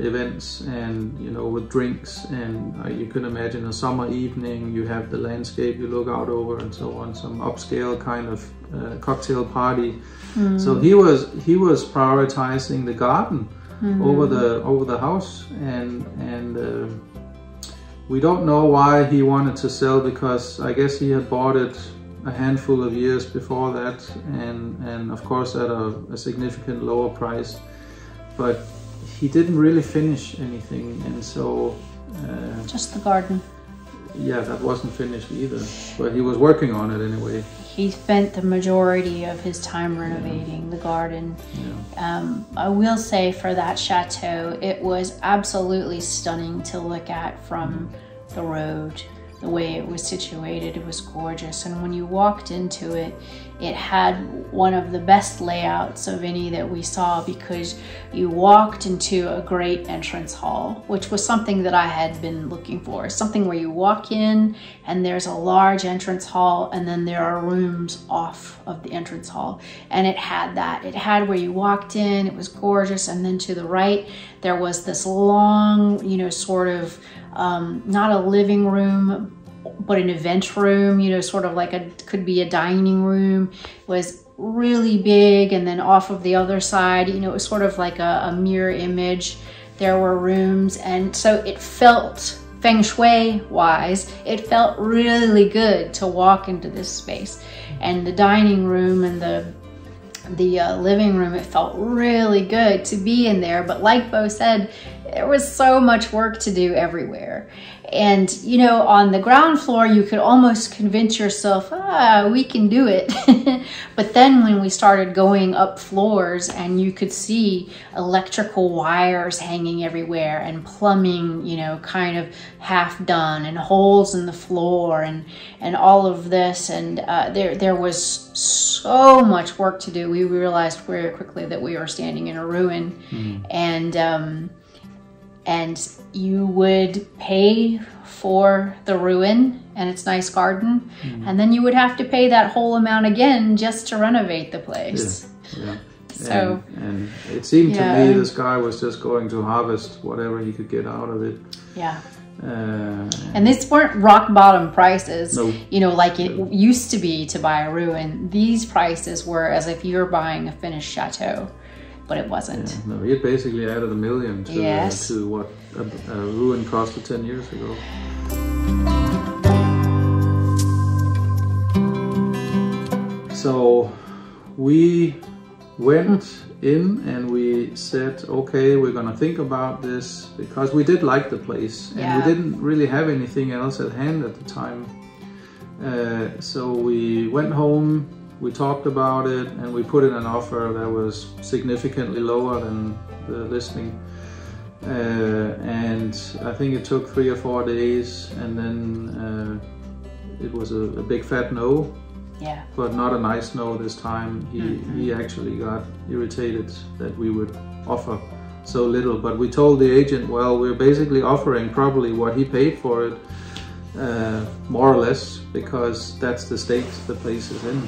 events, and you know, with drinks, and you can imagine a summer evening, you have the landscape you look out over and so on, some upscale kind of cocktail party. So he was prioritizing the garden over the house, and we don't know why he wanted to sell, because I guess he had bought it a handful of years before that, and of course at a significant lower price, but he didn't really finish anything, and so just the garden. Yeah, that wasn't finished either, but he was working on it anyway. He spent the majority of his time renovating the garden. I will say, for that chateau, it was absolutely stunning to look at from the road. The way it was situated, it was gorgeous. And when you walked into it, it had one of the best layouts of any that we saw, because you walked into a great entrance hall, which was something that I had been looking for. Something where you walk in and there's a large entrance hall, and then there are rooms off of the entrance hall. And it had that. It had where you walked in, it was gorgeous, and then to the right, there was this long, you know, sort of not a living room, but an event room, you know, sort of like could be a dining room. It was really big, and then off of the other side, you know, it was sort of like a mirror image. There were rooms, and so it felt, feng shui wise, it felt really good to walk into this space. And the dining room and the living room, it felt really good to be in there. But like Bo said, there was so much work to do everywhere. And, you know, on the ground floor, you could almost convince yourself, we can do it. But then when we started going up floors, and you could see electrical wires hanging everywhere, and plumbing, you know, kind of half done, and holes in the floor, and all of this. And there was so much work to do. We realized very quickly that we were standing in a ruin. And you would pay for the ruin and its nice garden, and then you would have to pay that whole amount again just to renovate the place. Yeah. So, and it seemed to me this guy was just going to harvest whatever he could get out of it. Yeah. And these weren't rock bottom prices, you know, like it used to be to buy a ruin. These prices were as if you were buying a finished chateau. But it wasn't. Yeah, no, he had basically added $1 million to what a ruin costed 10 years ago. So we went in and we said, okay, we're gonna think about this, because we did like the place, and we didn't really have anything else at hand at the time. So we went home, we talked about it, and we put in an offer that was significantly lower than the listing. And I think it took 3 or 4 days, and then it was a big fat no. Yeah. But not a nice no this time. He actually got irritated that we would offer so little. But we told the agent, well, we're basically offering probably what he paid for it, more or less, because that's the state the place is in.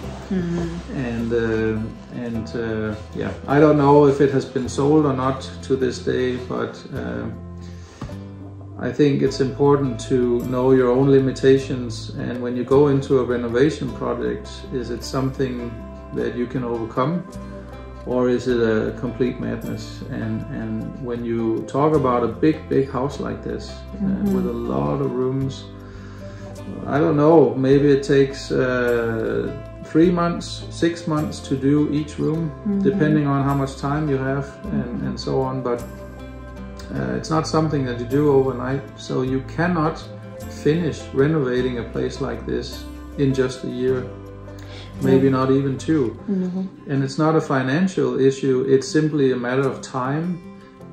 Yeah, I don't know if it has been sold or not to this day, but I think it's important to know your own limitations, and when you go into a renovation project, is it something that you can overcome, or is it a complete madness? And when you talk about a big house like this, with a lot of rooms, I don't know, maybe it takes 3 months, 6 months to do each room, depending on how much time you have and so on, but it's not something that you do overnight, so you cannot finish renovating a place like this in just a year, maybe not even 2. And it's not a financial issue, it's simply a matter of time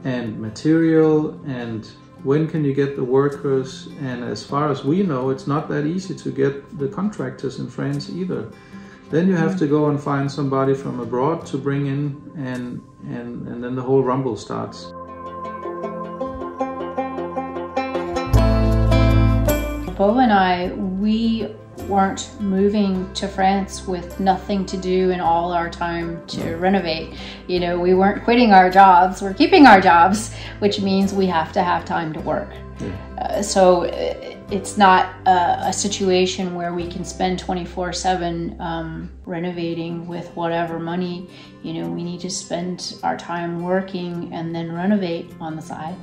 and material and when can you get the workers? And as far as we know, it's not that easy to get the contractors in France either. Then you have to go and find somebody from abroad to bring in, and then the whole rumble starts. Bo and I, we weren't moving to France with nothing to do and all our time to renovate. You know, we weren't quitting our jobs, we're keeping our jobs, which means we have to have time to work. So it's not a situation where we can spend 24/7 renovating with whatever money. You know, we need to spend our time working and then renovate on the side.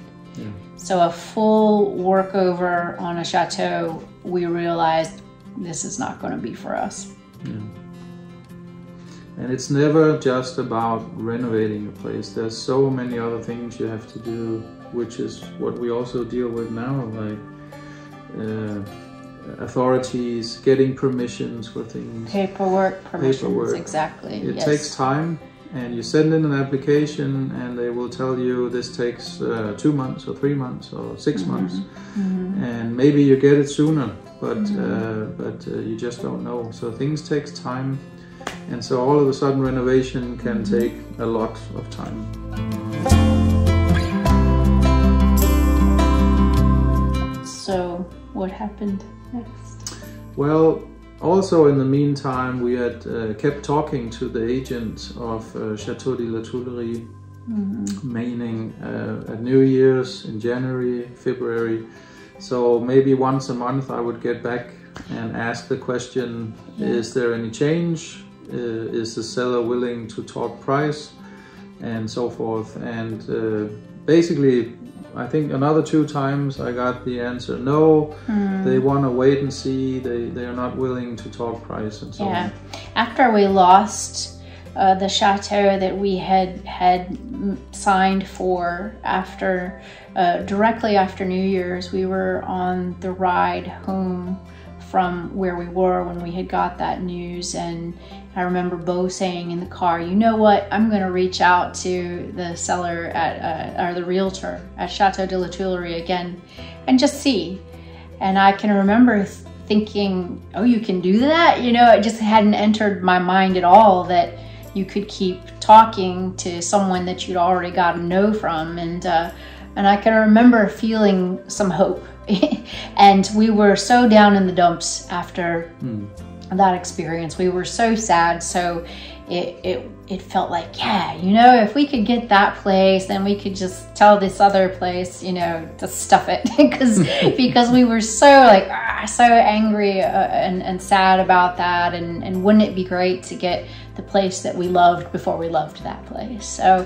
So a full workover on a chateau, we realized this is not going to be for us. And it's never just about renovating a place. There's so many other things you have to do, which is what we also deal with now, like authorities, getting permissions for things. Permissions, paperwork. Exactly. It takes time, and you send in an application and they will tell you this takes 2 months or 3 months or 6 months. And maybe you get it sooner, but you just don't know. So things takes time, and so all of a sudden renovation can take a lot of time. So what happened next? Well, also in the meantime, we had kept talking to the agent of Château de La Tuilerie, meaning at New Year's in January, February. So maybe once a month I would get back and ask the question, is there any change? Is the seller willing to talk price? And so forth. And basically, I think another 2 times I got the answer no. They want to wait and see. They are not willing to talk price and so on. After we lost the chateau that we had signed for after directly after New Year's, we were on the ride home from where we were when we had got that news, and I remember Bo saying in the car, you know what, I'm going to reach out to the seller at, or the realtor at Château de La Tuilerie again and just see. And I can remember thinking, oh, you can do that? You know, it just hadn't entered my mind at all that you could keep talking to someone that you'd already got a no from. And I can remember feeling some hope. And we were so down in the dumps after that experience. We were so sad. So it felt like, yeah, you know, if we could get that place, then we could just tell this other place, you know, to stuff it. because we were so like, so angry and sad about that. And wouldn't it be great to get the place that we loved before we loved that place? So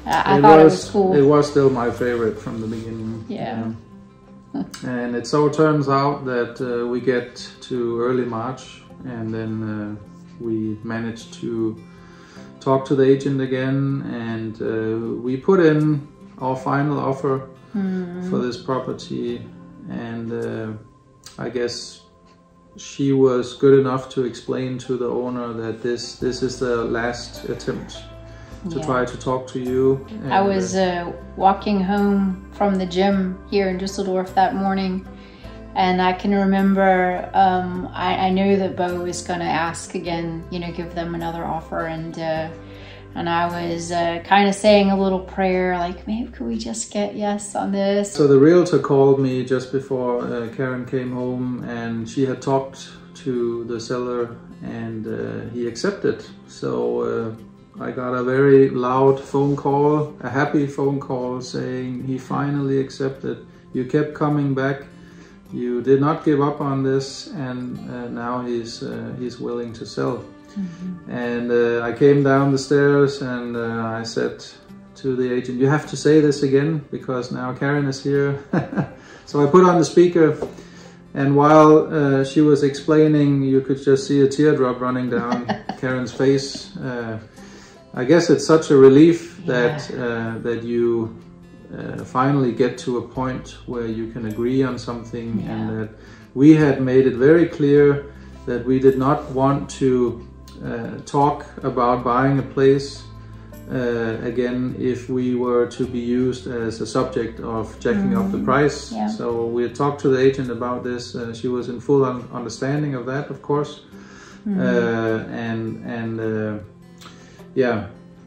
I thought it was cool. It was still my favorite from the beginning. Yeah. And it so turns out that we get to early March, and then we managed to talk to the agent again, and we put in our final offer for this property. And I guess she was good enough to explain to the owner that this is the last attempt to try to talk to you. And I was walking home from the gym here in Düsseldorf that morning, and I can remember I knew that Bo was going to ask again, you know, give them another offer, and I was kind of saying a little prayer, like, maybe could we just get yes on this? So the realtor called me just before Karen came home, and she had talked to the seller, and he accepted. So I got a very loud phone call, a happy phone call, saying he finally accepted. You kept coming back. You did not give up on this, and now he's willing to sell. And I came down the stairs, and I said to the agent, you have to say this again, because now Karen is here. So I put on the speaker, and while she was explaining, you could just see a teardrop running down Karen's face. I guess it's such a relief that that you finally get to a point where you can agree on something, and that we had made it very clear that we did not want to talk about buying a place again, if we were to be used as a subject of jacking up the price. Yeah. So we talked to the agent about this. She was in full understanding of that, of course.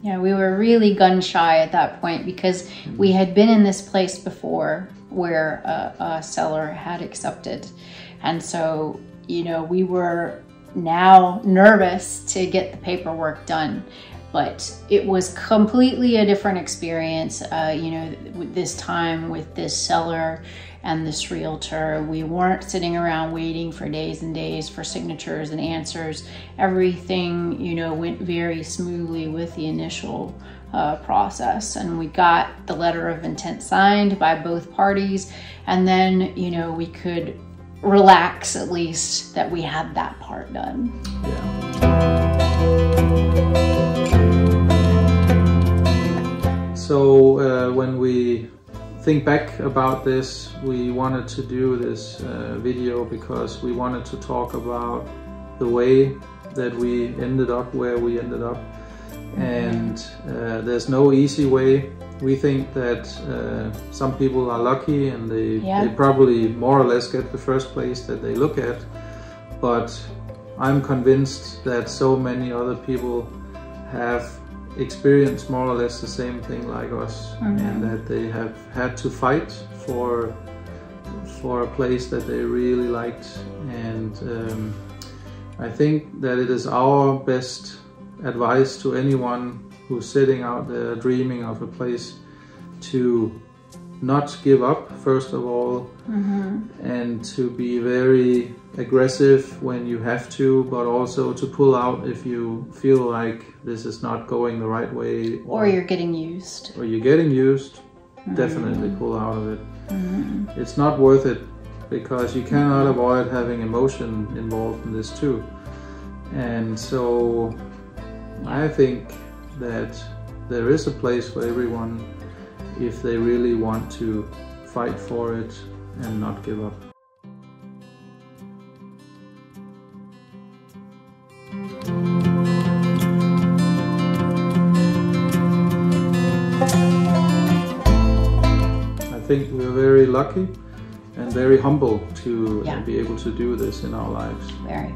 Yeah, we were really gun shy at that point because we had been in this place before where a seller had accepted. And so, you know, we were now nervous to get the paperwork done. But it was completely a different experience, you know, this time with this seller and this realtor. We weren't sitting around waiting for days and days for signatures and answers. Everything, you know, went very smoothly with the initial process. And we got the letter of intent signed by both parties. And then, you know, we could relax at least that we had that part done. Yeah. So when we think back about this, we wanted to do this video because we wanted to talk about the way that we ended up where we ended up. And there's no easy way. We think that some people are lucky and they probably more or less get the first place that they look at. But I'm convinced that so many other people have experienced more or less the same thing like us, and that they have had to fight for a place that they really liked. And I think that it is our best advice to anyone who's sitting out there dreaming of a place to not give up, first of all, and to be very aggressive when you have to, but also to pull out if you feel like this is not going the right way. Or you're getting used. Or you're getting used, definitely pull out of it. It's not worth it because you cannot avoid having emotion involved in this too. And so I think that there is a place for everyone if they really want to fight for it and not give up. I think we're very lucky and very humble to be able to do this in our lives. Very.